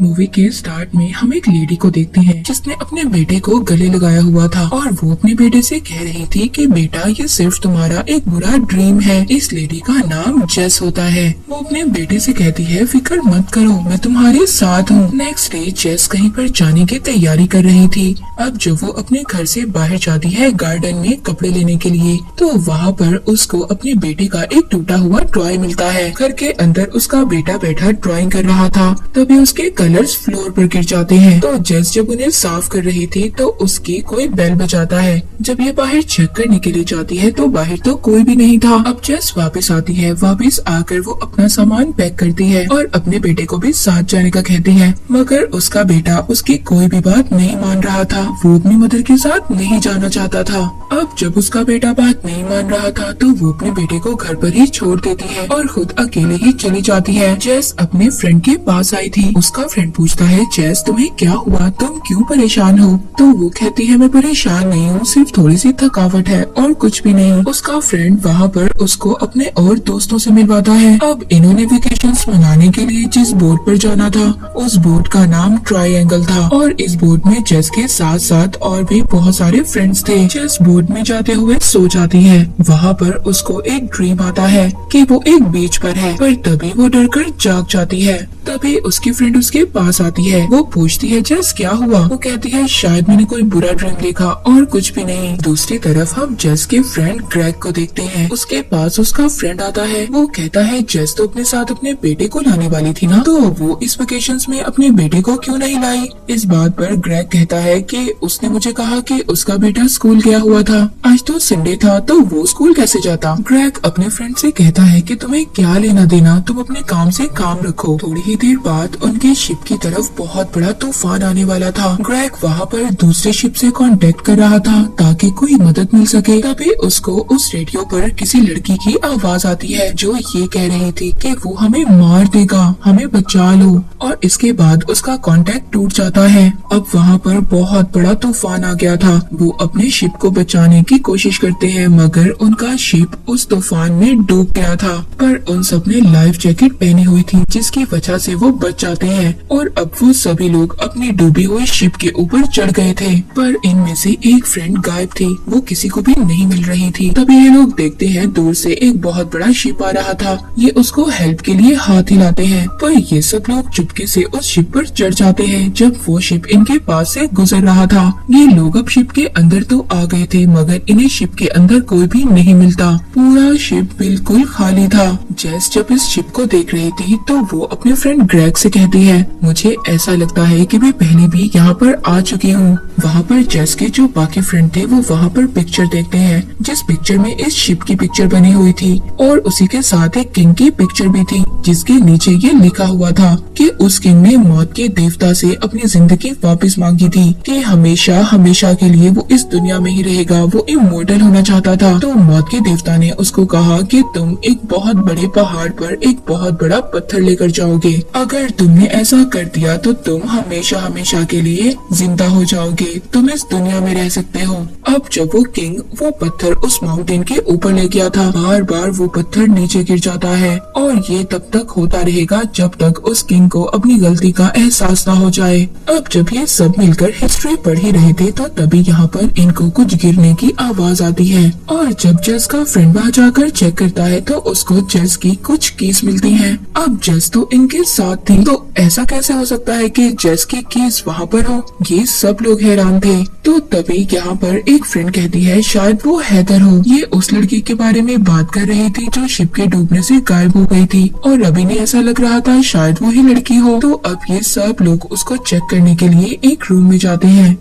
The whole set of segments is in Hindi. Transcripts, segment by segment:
मूवी के स्टार्ट में हम एक लेडी को देखते हैं जिसने अपने बेटे को गले लगाया हुआ था और वो अपने बेटे से कह रही थी कि बेटा ये सिर्फ तुम्हारा एक बुरा ड्रीम है। इस लेडी का नाम जेस होता है। वो अपने बेटे से कहती है फिक्र मत करो, मैं तुम्हारे साथ हूँ। नेक्स्ट डे जेस कहीं पर जाने की तैयारी कर रही थी। अब जब वो अपने घर से बाहर जाती है गार्डन में कपड़े लेने के लिए, तो वहाँ पर उसको अपने बेटे का एक टूटा हुआ टॉय मिलता है। घर के अंदर उसका बेटा बैठा ड्राइंग कर रहा था, तभी उसके कलर्स फ्लोर पर गिर जाते हैं। तो जेस जब उन्हें साफ कर रही थी तो उसकी कोई बेल बजाता है। जब ये बाहर चेक करने के लिए जाती है तो बाहर तो कोई भी नहीं था। अब जेस वापस आती है। वापस आकर वो अपना सामान पैक करती है और अपने बेटे को भी साथ जाने का कहती है, मगर उसका बेटा उसकी कोई भी बात नहीं मान रहा था। वो अपनी मदर के साथ नहीं जाना चाहता था। अब जब उसका बेटा बात नहीं मान रहा था तो वो अपने बेटे को घर पर ही छोड़ देती है और खुद अकेले ही चली जाती है। जेस अपने फ्रेंड के पास आई थी। उसका फ्रेंड पूछता है जेस तुम्हें क्या हुआ, तुम क्यों परेशान हो? तो वो कहती है मैं परेशान नहीं हूँ, सिर्फ थोड़ी सी थकावट है और कुछ भी नहीं। उसका फ्रेंड वहाँ पर उसको अपने और दोस्तों से मिलवाता है। अब इन्होंने वेकेशंस मनाने के लिए जिस बोट पर जाना था उस बोट का नाम ट्रायंगल था और इस बोट में जेस के साथ साथ और भी बहुत सारे फ्रेंड्स थे। जेस बोट में जाते हुए सो जाती है। वहाँ पर उसको एक ड्रीम आता है कि वो एक बीच पर है, पर तभी वो डरकर जाग जाती है। तभी उसकी फ्रेंड उसके पास आती है। वो पूछती है जेस क्या हुआ? वो कहती है शायद मैंने कोई बुरा ड्रीम देखा और कुछ भी नहीं। दूसरी तरफ हम जेस के फ्रेंड ग्रेग को देखते हैं। उसके पास उसका फ्रेंड आता है। वो कहता है जेस तो अपने साथ अपने बेटे को लाने वाली थी ना, तो वो इस वेकेशंस में अपने बेटे को क्यों नहीं लाई? इस बात पर ग्रेग कहता है कि उसने मुझे कहा कि उसका बेटा स्कूल गया हुआ था, आज तो संडे था तो वो स्कूल कैसे जाता? ग्रेग अपने फ्रेंड से कहता है कि तुम्हें क्या लेना देना, तुम अपने काम से काम रखो। थोड़ी ही देर बाद उनके शिप की तरफ बहुत बड़ा तूफान आने वाला था। ग्रेग वहाँ पर दूसरे शिप से कांटेक्ट कर रहा था ताकि कोई मदद मिल सके। तभी उसको उस रेडियो पर किसी लड़की की आवाज आती है जो ये कह रही थी कि वो हमें मार देगा, हमें बचा लो। और इसके बाद उसका कांटेक्ट टूट जाता है। अब वहाँ पर बहुत बड़ा तूफान आ गया था। वो अपने शिप को बचाने की कोशिश करते हैं मगर उनका शिप उस तूफान में डूब गया था। पर उन सब ने लाइफ जैकेट पहनी हुई थी जिसकी वजह से वो बच जाते हैं और अब वो सभी लोग अपनी डूबी हुई शिप के ऊपर चढ़ गए थे। पर इनमें से एक फ्रेंड गायब थी, वो किसी को भी नहीं मिल रही थी। तभी ये लोग देखते हैं दूर से एक बहुत बड़ा शिप आ रहा था। ये उसको हेल्प के लिए हाथ हिलाते हैं, पर ये सब लोग चुपके से उस शिप पर चढ़ जाते हैं। जब वो शिप इनके पास से गुजर रहा था, ये लोग अब शिप के अंदर तो आ गए थे मगर इन्हें शिप के अंदर कोई भी नहीं मिलता। पूरा शिप बिल्कुल खाली था। जेस जब इस शिप को देख रही थी तो वो अपने फ्रेंड ग्रेग से कहती है मुझे ऐसा लगता है कि मैं पहले भी यहाँ पर आ चुकी हूँ। वहाँ पर जेस के जो बाकी फ्रेंड थे वो वहाँ पर पिक्चर देखते हैं जिस पिक्चर में इस शिप की पिक्चर बनी हुई थी और उसी के साथ एक किंग की पिक्चर भी थी जिसके नीचे ये लिखा हुआ था कि उस किंग ने मौत के देवता से अपनी जिंदगी वापस मांगी थी कि हमेशा हमेशा के लिए वो इस दुनिया में ही रहेगा। वो इमॉर्टल होना चाहता था। तो मौत के देवता ने उसको कहा कि तुम एक बहुत बड़े पहाड़ पर एक बहुत बड़ा पत्थर लेकर जाओगे, अगर तुमने ऐसा कर दिया तो तुम हमेशा हमेशा के लिए जिंदा हो जाओगे, तुम इस दुनिया में रह सकते हो। अब जब वो किंग वो पत्थर उस माउंटेन के ऊपर ले गया था, बार बार वो पत्थर नीचे गिर जाता है और ये तब तक होता रहेगा जब तक उस किंग को अपनी गलती का एहसास ना हो जाए। अब जब ये सब मिलकर हिस्ट्री पढ़ ही रहे थे तो तभी यहाँ पर इनको कुछ गिरने की आवाज आती है और जब जेस का फ्रेंड वहाँ जाकर चेक करता है तो उसको जेस की कुछ कीज मिलती हैं। अब जेस तो इनके साथ थी, तो ऐसा कैसे हो सकता है कि जेस की कीज वहाँ पर हो? ये सब लोग हैरान थे। तो तभी यहाँ पर एक फ्रेंड कहती है शायद वो हैदर हो। ये उस लड़की के बारे में बात कर रही थी जो शिप के डूबने से गायब हो गई थी और अभी ने ऐसा लग रहा था शायद वो ही लड़की हो। तो अब ये सब लोग उसको चेक करने के लिए एक रूम में जाते हैं।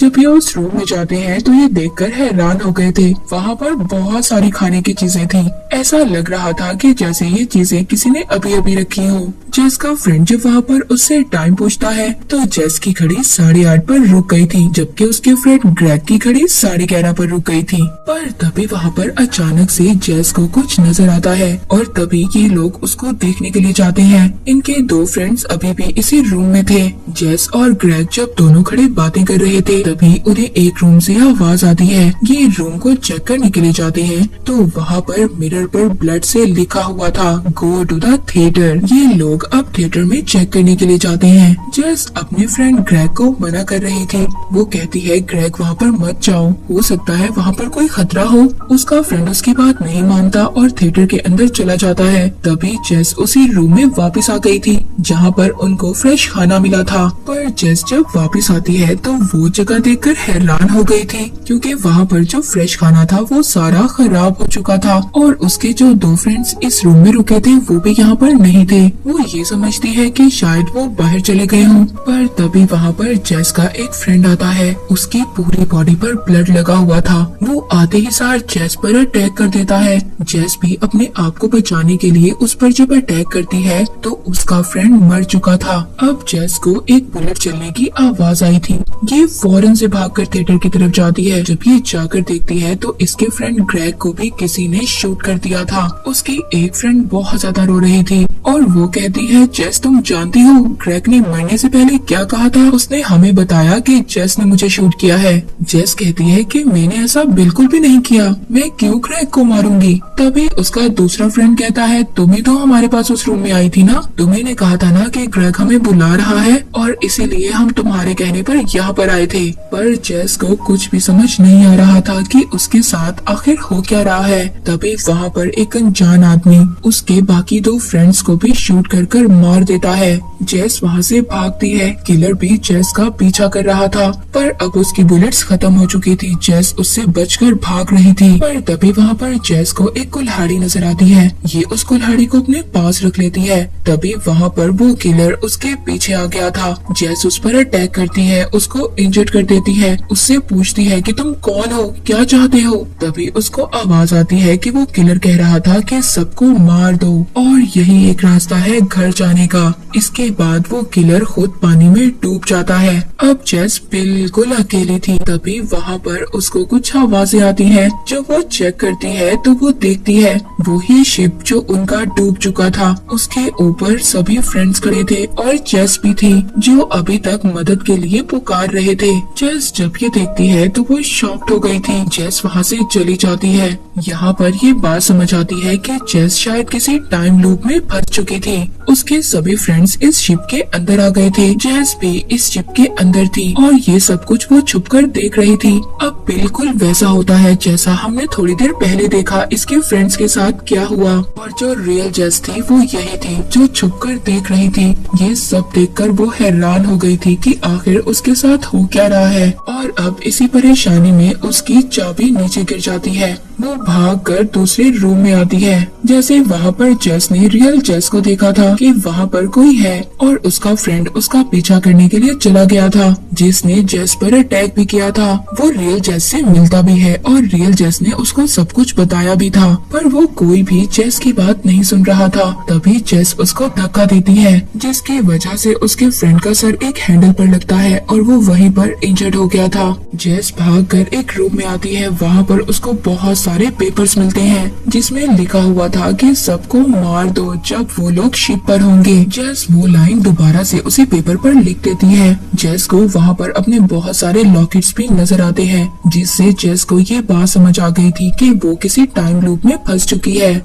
जब ये उस रूम में जाते हैं तो ये देखकर हैरान हो गए थे। वहाँ पर बहुत सारी खाने की चीजें थी। ऐसा लग रहा था कि जैसे ये चीजें किसी ने अभी अभी रखी हो। जेस का फ्रेंड जब वहाँ पर उससे टाइम पूछता है तो जेस की घड़ी 8:30 पर रुक गई थी जबकि उसके फ्रेंड ग्रेग की घड़ी 11:30 पर रुक गई थी। पर तभी वहाँ पर अचानक से जेस को कुछ नजर आता है और तभी ये लोग उसको देखने के लिए जाते हैं। इनके दो फ्रेंड्स अभी भी इसी रूम में थे। जेस और ग्रेग जब दोनों खड़े बातें कर रहे थे तभी उन्हें एक रूम से आवाज आती है। ये रूम को चेक करने के लिए जाते हैं तो वहाँ पर मिरर पर ब्लड से लिखा हुआ था गो टू द थिएटर। ये लोग अब थिएटर में चेक करने के लिए जाते हैं। जेस अपने फ्रेंड ग्रेग को मना कर रही थी। वो कहती है ग्रेग वहाँ पर मत जाओ, हो सकता है वहाँ पर कोई खतरा हो। उसका फ्रेंड उसकी बात नहीं मानता और थिएटर के अंदर चला जाता है। तभी जेस उसी रूम में वापस आ गई थी जहाँ पर उनको फ्रेश खाना मिला था। पर जेस जब वापस आती है तो वो जगह देखकर हैरान हो गई थी क्योंकि वहाँ पर जो फ्रेश खाना था वो सारा खराब हो चुका था और उसके जो दो फ्रेंड्स इस रूम में रुके थे वो भी यहाँ पर नहीं थे। वो ये समझती है कि शायद वो बाहर चले गए हों। पर तभी वहाँ पर जेस का एक फ्रेंड आता है। उसकी पूरी बॉडी पर ब्लड लगा हुआ था। वो आते ही सार जेस पर अटैक कर देता है। जेस भी अपने आप को बचाने के लिए उस पर जब अटैक करती है तो उसका फ्रेंड मर चुका था। अब जेस को एक बुलेट चलने की आवाज आई थी। ये फौरन से भागकर थिएटर की तरफ जाती है। जब ये जाकर देखती है तो इसके फ्रेंड ग्रेग को भी किसी ने शूट कर दिया था। उसकी एक फ्रेंड बहुत ज्यादा रो रही थी और वो कहती है जेस तुम जानती हो ग्रेग ने मरने से पहले क्या कहा था? उसने हमें बताया कि जेस ने मुझे शूट किया है। जेस कहती है कि मैंने ऐसा बिल्कुल भी नहीं किया, मैं क्यों ग्रेग को मारूंगी? तभी उसका दूसरा फ्रेंड कहता है तुम्हें तो हमारे पास उस रूम में आई थी ना, तुम्हें ने कहा था ना कि ग्रेग हमें बुला रहा है और इसीलिए हम तुम्हारे कहने पर यहाँ पर आए थे। पर जेस को कुछ भी समझ नहीं आ रहा था कि उसके साथ आखिर हो क्या रहा है। तभी वहाँ पर एक अनजान आदमी उसके बाकी दो फ्रेंड्स को भी शूट कर मार देता है। जेस वहाँ से भागती है। किलर भी जेस का पीछा कर रहा था पर अब उसकी बुलेट्स खत्म हो चुकी थी। जेस उससे बचकर भाग रही थी। पर तभी वहाँ पर जेस को एक कुल्हाड़ी नजर आती है। ये उस कुल्हाड़ी को अपने पास रख लेती है। तभी वहाँ पर वो किलर उसके पीछे आ गया था। जेस उस पर अटैक करती है, उसको इंजर्ड कर देती है। उससे पूछती है कि तुम कौन हो, क्या चाहते हो? तभी उसको आवाज आती है कि वो किलर कह रहा था कि सबको मार दो और यही एक रास्ता है घर जाने का। इसके बाद वो किलर खुद पानी में डूब जाता है। अब जेस बिल्कुल अकेली थी। तभी वहाँ पर उसको कुछ आवाजें आती हैं। जब वो चेक करती है तो वो देखती है वही शिप जो उनका डूब चुका था। उसके ऊपर सभी फ्रेंड्स खड़े थे और जेस भी थी जो अभी तक मदद के लिए पुकार रहे थे। जेस जब ये देखती है तो वो शॉक्ड हो गई थी। जेस वहाँ से चली जाती है। यहाँ पर ये बात समझ आती है कि जेस शायद किसी टाइम लूप में फंस चुकी थी। उसके सभी फ्रेंड्स इस शिप के अंदर आ गए थे। जेस भी इस शिप के अंदर थी और ये सब कुछ वो छुपकर देख रही थी। अब बिल्कुल वैसा होता है जैसा हमने थोड़ी देर पहले देखा इसके फ्रेंड्स के साथ क्या हुआ। और जो रियल जेस थी वो यही थी जो छुपकर देख रही थी। ये सब देखकर वो हैरान हो गई थी कि आखिर उसके साथ हो क्या रहा है। और अब इसी परेशानी में उसकी चाबी नीचे गिर जाती है। वो भागकर दूसरे रूम में आती है। जैसे वहाँ पर जेस ने रियल जेस को देखा था कि वहाँ पर कोई है और उसका फ्रेंड उसका पीछा करने के लिए चला गया था जिसने जेस पर अटैक भी किया था। वो रियल जेस से मिलता भी है और रियल जेस ने उसको सब कुछ बताया भी था पर वो कोई भी जेस की बात नहीं सुन रहा था। तभी जेस उसको धक्का देती है जिसकी वजह से उसके फ्रेंड का सर एक हैंडल पर लगता है और वो वहीं पर इंजर्ड हो गया था। जेस भागकर एक रूम में आती है। वहाँ पर उसको बहुत सारे पेपर्स मिलते हैं जिसमें लिखा हुआ था कि सबको मार दो जब वो लोग शिप पर होंगे। जेस वो लाइन दोबारा से उसी पेपर पर लिख देती है। जेस को वहाँ पर अपने बहुत सारे लॉकेट्स भी नजर आते हैं जिससे जेस को ये बात समझ आ गई थी कि वो किसी टाइम लूप में फंस चुकी है।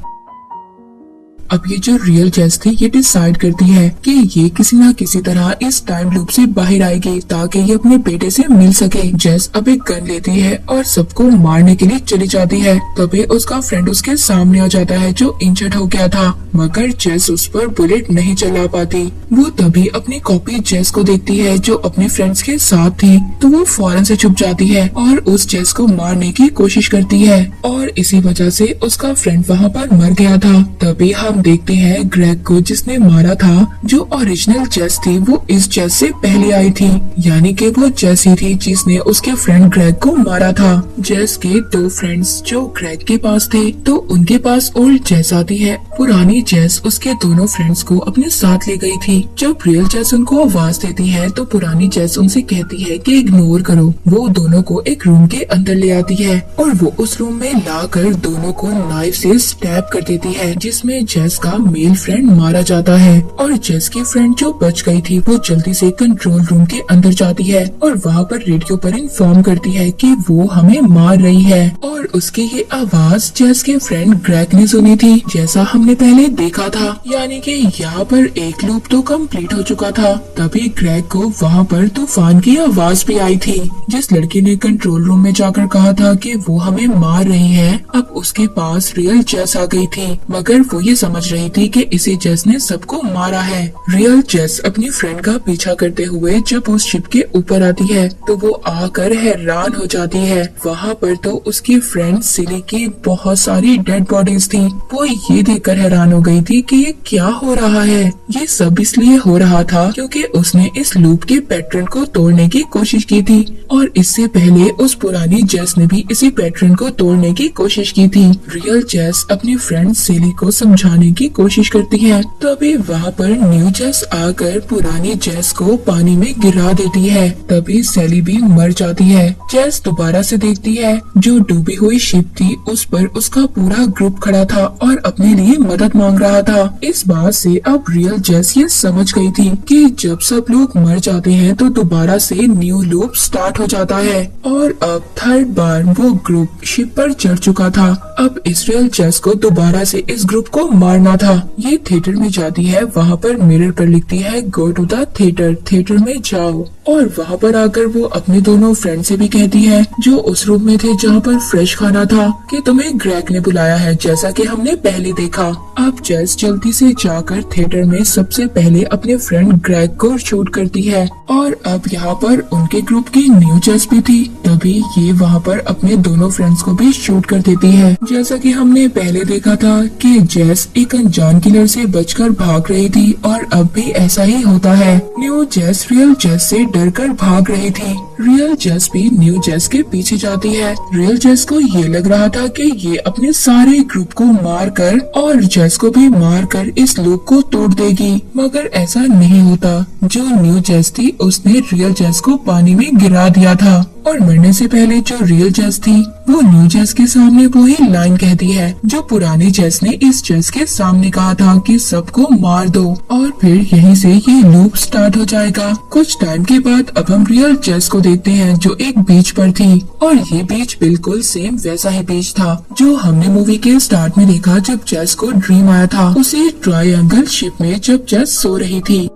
अब ये जो रियल जेस थी ये डिसाइड करती है कि ये किसी न किसी तरह इस टाइम लूप से बाहर आएगी ताकि ये अपने बेटे से मिल सके। जेस अब एक गन लेती है और सबको मारने के लिए चली जाती है। तभी उसका फ्रेंड उसके सामने आ जाता है जो इंजर्ड हो गया था मगर जेस उस पर बुलेट नहीं चला पाती। वो तभी अपनी कॉपी जेस को देखती है जो अपने फ्रेंड्स के साथ थी तो वो फौरन से छुप जाती है और उस जेस को मारने की कोशिश करती है और इसी वजह से उसका फ्रेंड वहाँ पर मर गया था। तभी हम देखते हैं ग्रेग को जिसने मारा था। जो ओरिजिनल जेस थी वो इस जेस से पहले आई थी यानी कि वो जेस ही थी जिसने उसके फ्रेंड ग्रेग को मारा था। जेस के दो फ्रेंड्स जो ग्रेग के पास थे तो उनके पास ओल्ड जेस आती है। पुरानी जेस उसके दोनों फ्रेंड्स को अपने साथ ले गई थी। जब रियल जेस उनको आवाज देती है तो पुरानी जेस उनसे कहती है कि इग्नोर करो। वो दोनों को एक रूम के अंदर ले आती है और वो उस रूम में लाकर दोनों को नाइफ से स्टैब कर देती है जिसमें जेस जेस का मेल फ्रेंड मारा जाता है और जेस की फ्रेंड जो बच गई थी वो जल्दी से कंट्रोल रूम के अंदर जाती है और वहाँ पर रेडियो पर इन्फॉर्म करती है कि वो हमें मार रही है। और उसकी ये आवाज जेस के फ्रेंड ग्रेग ने सुनी थी, जैसा हमने पहले देखा था। यानी कि यहाँ पर एक लूप तो कंप्लीट हो चुका था। तभी ग्रेग को वहाँ पर तूफान की आवाज भी आई थी। जिस लड़की ने कंट्रोल रूम में जाकर कहा था कि वो हमें मार रही है, अब उसके पास रियल जेस आ गई थी, मगर वो ये समझ रही थी कि इसे जेस ने सबको मारा है। रियल जेस अपनी फ्रेंड का पीछा करते हुए जब उस शिप के ऊपर आती है तो वो आकर हैरान हो जाती है। वहाँ पर तो उसकी फ्रेंड सिली की बहुत सारी डेड बॉडीज थी। वो ये देखकर हैरान हो गई थी कि ये क्या हो रहा है। ये सब इसलिए हो रहा था क्योंकि उसने इस लूप के पैटर्न को तोड़ने की कोशिश की थी और इससे पहले उस पुरानी जेस ने भी इसी पैटर्न को तोड़ने की कोशिश की थी। रियल जेस अपनी फ्रेंड सिली को समझाने की कोशिश करती है, तभी वहाँ पर न्यू जेस आकर पुरानी जेस को पानी में गिरा देती है। तभी सेली भी मर जाती है। जेस दोबारा से देखती है जो डूबी हुई शिप थी उस पर उसका पूरा ग्रुप खड़ा था और अपने लिए मदद मांग रहा था। इस बात से अब रियल जेस ये समझ गई थी कि जब सब लोग मर जाते हैं तो दोबारा से न्यू लूप स्टार्ट हो जाता है और अब थर्ड बार वो ग्रुप शिप पर चढ़ चुका था। अब इस रियल जेस को दोबारा से इस ग्रुप को मारना था। ये थिएटर में जाती है, वहाँ पर मिरर पर लिखती है go to the theatre, theatre में जाओ। और वहाँ पर आकर वो अपने दोनों फ्रेंड से भी कहती है जो उस रूम में थे जहाँ पर फ्रेश खाना था कि तुम्हें ग्रेग ने बुलाया है, जैसा कि हमने पहले देखा। अब जेस जल्दी से जाकर थिएटर में सबसे पहले अपने फ्रेंड ग्रेग को शूट करती है और अब यहाँ पर उनके ग्रुप की न्यू जेस भी थी। तभी ये वहाँ पर अपने दोनों फ्रेंड्स को भी शूट कर देती है। जैसा कि हमने पहले देखा था कि जेस एक अनजान किलर से बचकर भाग रही थी और अब भी ऐसा ही होता है। न्यू जेस रियल जेस से डरकर भाग रही थी। रियल जेस भी न्यू जेस के पीछे जाती है। रियल जेस को ये लग रहा था कि ये अपने सारे ग्रुप को मारकर और जेस को भी मारकर इस लूप को तोड़ देगी, मगर ऐसा नहीं होता। जो न्यू जेस थी उसने रियल जेस को पानी में गिरा दिया था और मरने से पहले जो रियल जेस थी वो न्यू जेस के सामने वही लाइन कहती है जो पुरानी जेस ने इस जेस के सामने कहा था कि सबको मार दो। और फिर यहीं से ये लूप स्टार्ट हो जाएगा। कुछ टाइम के बाद अब हम रियल जेस को देखते हैं जो एक बीच पर थी और ये बीच बिल्कुल सेम वैसा ही बीच था जो हमने मूवी के स्टार्ट में देखा जब जेस को ड्रीम आया था, उसी ट्रायंगल शिप में जब जेस सो रही थी।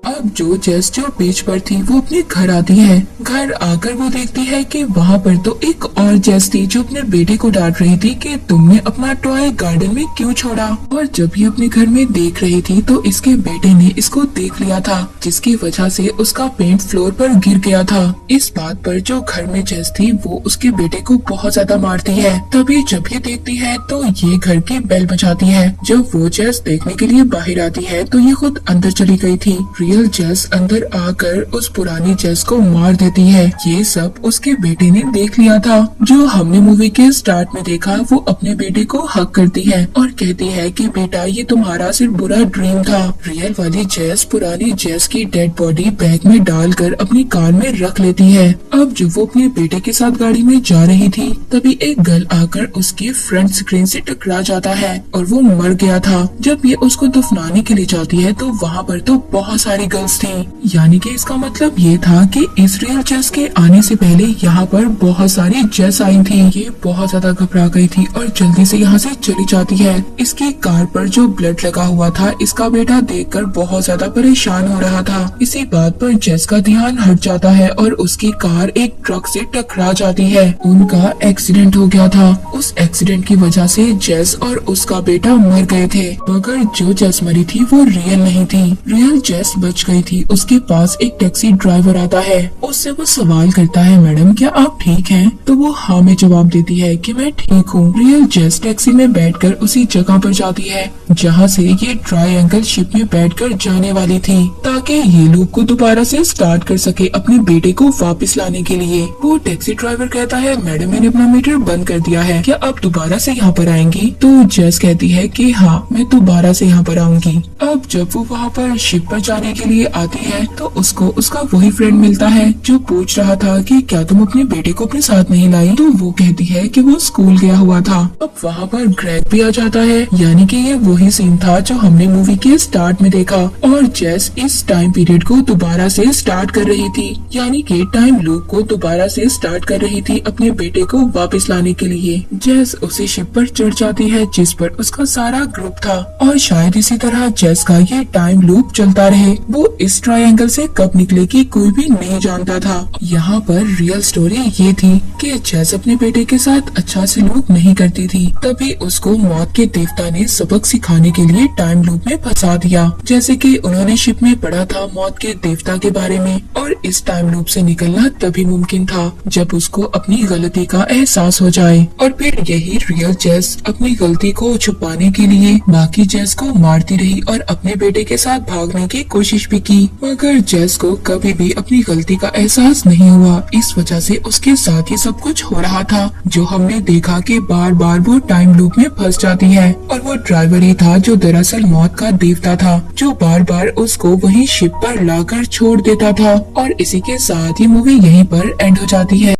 अब जो जेस जो बीच पर थी वो अपने घर आती है। घर आकर वो देखती है कि वहाँ पर तो एक और जेस थी जो अपने बेटे को डांट रही थी कि तुमने अपना टॉय गार्डन में क्यों छोड़ा। और जब ये अपने घर में देख रही थी तो इसके बेटे ने इसको देख लिया था, जिसकी वजह से उसका पेंट फ्लोर पर गिर गया था। इस बात पर जो घर में जेस थी वो उसके बेटे को बहुत ज्यादा मारती है। तभी जब ये देखती है तो ये घर की बेल बजाती है। जब वो जेस देखने के लिए बाहर आती है तो ये खुद अंदर चली गई थी। रियल जेस अंदर आकर उस पुरानी जेस को मार देती है। ये सब उसके बेटे ने देख लिया था। जो हमने मूवी के स्टार्ट में देखा वो अपने बेटे को हक करती है और कहती है कि बेटा ये तुम्हारा सिर्फ बुरा ड्रीम था। रियल वाली जेस पुरानी जेस की डेड बॉडी बैग में डालकर अपनी कार में रख लेती है। अब जब वो अपने बेटे के साथ गाड़ी में जा रही थी तभी एक गर्ल आकर उसकी फ्रंट स्क्रीन से टकरा जाता है और वो मर गया था। जब ये उसको दफनाने के लिए जाती है तो वहाँ पर तो बहुत सारी गर्ल्स थी। यानी कि इसका मतलब ये था कि इस रियल जेस के आने से पहले यहाँ पर बहुत सारी जेस आई थी। ये बहुत ज्यादा घबरा गई थी और जल्दी से यहाँ से चली जाती है। इसकी कार पर जो ब्लड लगा हुआ था इसका बेटा देखकर बहुत ज्यादा परेशान हो रहा था। इसी बात पर जेस का ध्यान हट जाता है और उसकी कार एक ट्रक से टकरा जाती है। उनका एक्सीडेंट हो गया था। उस एक्सीडेंट की वजह से जेस और उसका बेटा मर गए थे, मगर जो जेस मरी थी वो रियल नहीं थी। रियल जेस बच गई थी। उसके पास एक टैक्सी ड्राइवर आता है। उससे वो सवाल करता है मैडम क्या आप ठीक हैं? तो वो हाँ में जवाब देती है कि मैं ठीक हूँ। रियल जेस टैक्सी में बैठकर उसी जगह पर जाती है जहाँ से ये ट्रायंगल शिप में बैठकर जाने वाली थी, ताकि ये लूप को दोबारा से स्टार्ट कर सके अपने बेटे को वापस लाने के लिए। वो टैक्सी ड्राइवर कहता है मैडम मैंने अपना मीटर बंद कर दिया है, क्या आप दोबारा से यहाँ पर आएंगी? तो जेस कहती है कि हाँ मैं दोबारा से यहाँ पर आऊंगी। अब जब वो वहाँ पर शिप पर जाने के लिए आती है तो उसको उसका वही फ्रेंड मिलता है जो पूछ रहा था कि क्या तुम अपने बेटे को अपने साथ नहीं लाई। तो वो कहती है कि वो स्कूल गया हुआ था। अब वहाँ पर ग्रेग भी आ जाता है, यानी कि ये वही सीन था जो हमने मूवी के स्टार्ट में देखा। और जेस इस टाइम पीरियड को दोबारा से स्टार्ट कर रही थी, यानी कि टाइम लूप को दोबारा से स्टार्ट कर रही थी अपने बेटे को वापस लाने के लिए। जेस उसी शिप पर चढ़ जाती है जिस पर उसका सारा ग्रुप था और शायद इसी तरह जेस का ये टाइम लूप चलता रहे। वो इस ट्रायंगल से कब निकलेगी कोई भी नहीं जानता था। यहाँ पर रियल स्टोरी ये थी कि जेस अपने बेटे के साथ अच्छा सलूक नहीं करती थी, तभी उसको मौत के देवता ने सबक सिखाने के लिए टाइम लूप में फंसा दिया। जैसे कि उन्होंने शिप में पढ़ा था मौत के देवता के बारे में, और इस टाइम लूप से निकलना तभी मुमकिन था जब उसको अपनी गलती का एहसास हो जाए। और फिर यही रियल जेस अपनी गलती को छुपाने के लिए बाकी जेस को मारती रही और अपने बेटे के साथ भागने की कोशिश भी की, मगर जेस को कभी भी अपनी गलती का एहसास नहीं हुआ। इस वजह से उसके साथ ही सब कुछ हो रहा था जो हमने देखा कि बार बार वो टाइम लूप में फंस जाती है। और वो ड्राइवर ही था जो दरअसल मौत का देवता था, जो बार बार उसको वही शिप पर लाकर छोड़ देता था। और इसी के साथ ही मूवी यहीं पर एंड हो जाती है।